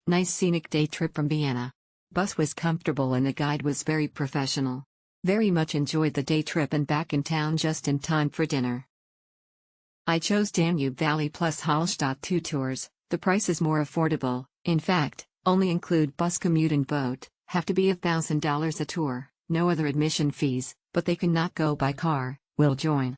Nice scenic day trip from Vienna. Bus was comfortable and the guide was very professional. Very much enjoyed the day trip and back in town just in time for dinner. I chose Danube Valley plus Hallstatt 2 tours. The price is more affordable, in fact, only include bus commute and boat, have to be $1,000 a tour, no other admission fees, but they cannot go by car, will join.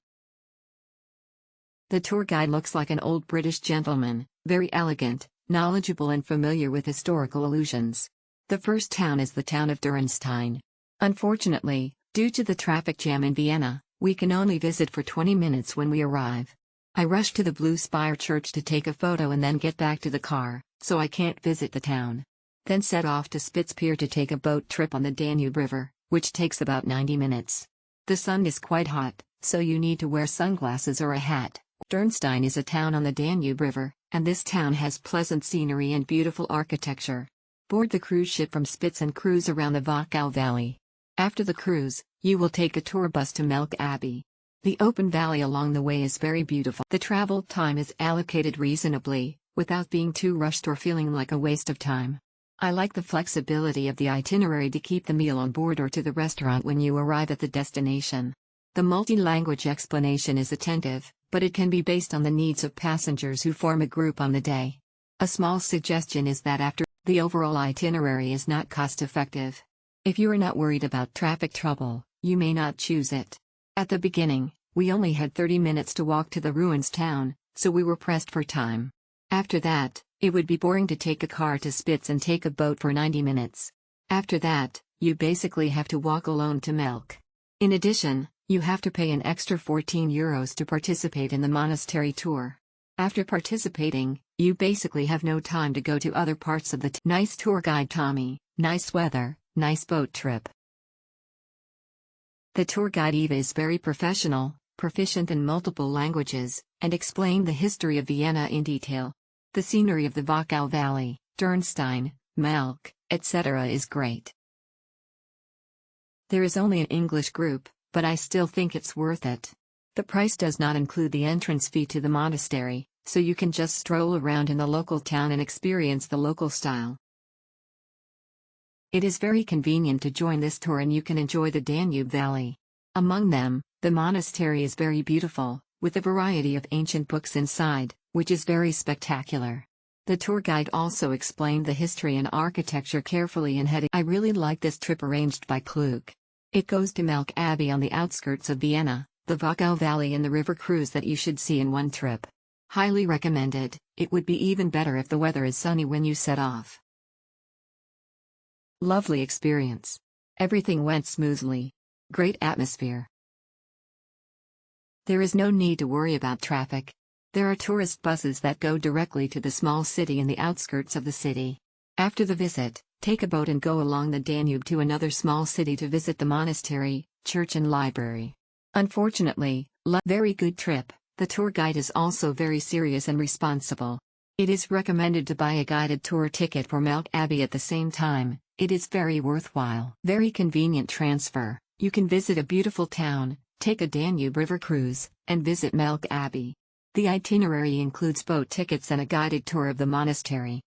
The tour guide looks like an old British gentleman, very elegant, knowledgeable and familiar with historical allusions. The first town is the town of Dürnstein. Unfortunately, due to the traffic jam in Vienna, we can only visit for 20 minutes when we arrive. I rushed to the Blue Spire Church to take a photo and then get back to the car, so I can't visit the town. Then set off to Spitz Pier to take a boat trip on the Danube River, which takes about 90 minutes. The sun is quite hot, so you need to wear sunglasses or a hat. Dürnstein is a town on the Danube River, and this town has pleasant scenery and beautiful architecture. Board the cruise ship from Spitz and cruise around the Wachau Valley. After the cruise, you will take a tour bus to Melk Abbey. The open valley along the way is very beautiful. The travel time is allocated reasonably, without being too rushed or feeling like a waste of time. I like the flexibility of the itinerary to keep the meal on board or to the restaurant when you arrive at the destination. The multi-language explanation is attentive, but it can be based on the needs of passengers who form a group on the day. A small suggestion is that after the overall itinerary is not cost-effective. If you are not worried about traffic trouble, you may not choose it. At the beginning, we only had 30 minutes to walk to the ruins town, so we were pressed for time. After that, it would be boring to take a car to Spitz and take a boat for 90 minutes. After that, you basically have to walk alone to Melk. In addition, you have to pay an extra €14 to participate in the monastery tour. After participating, you basically have no time to go to other parts of the Nice tour guide Tommy, nice weather, nice boat trip. The tour guide Eva is very professional, proficient in multiple languages, and explained the history of Vienna in detail. The scenery of the Wachau Valley, Dürnstein, Melk, etc. is great. There is only an English group, but I still think it's worth it. The price does not include the entrance fee to the monastery, so you can just stroll around in the local town and experience the local style. It is very convenient to join this tour and you can enjoy the Danube Valley. Among them, the monastery is very beautiful, with a variety of ancient books inside, which is very spectacular. The tour guide also explained the history and architecture carefully and I really like this trip arranged by Klug. It goes to Melk Abbey on the outskirts of Vienna, the Wachau Valley and the river cruise that you should see in one trip. Highly recommended. It would be even better if the weather is sunny when you set off. Lovely experience. Everything went smoothly. Great atmosphere. There is no need to worry about traffic. There are tourist buses that go directly to the small city in the outskirts of the city. After the visit, take a boat and go along the Danube to another small city to visit the monastery, church and library. Unfortunately, very good trip. The tour guide is also very serious and responsible. It is recommended to buy a guided tour ticket for Melk Abbey at the same time. It is very worthwhile. Very convenient transfer. You can visit a beautiful town, take a Danube River cruise, and visit Melk Abbey. The itinerary includes boat tickets and a guided tour of the monastery.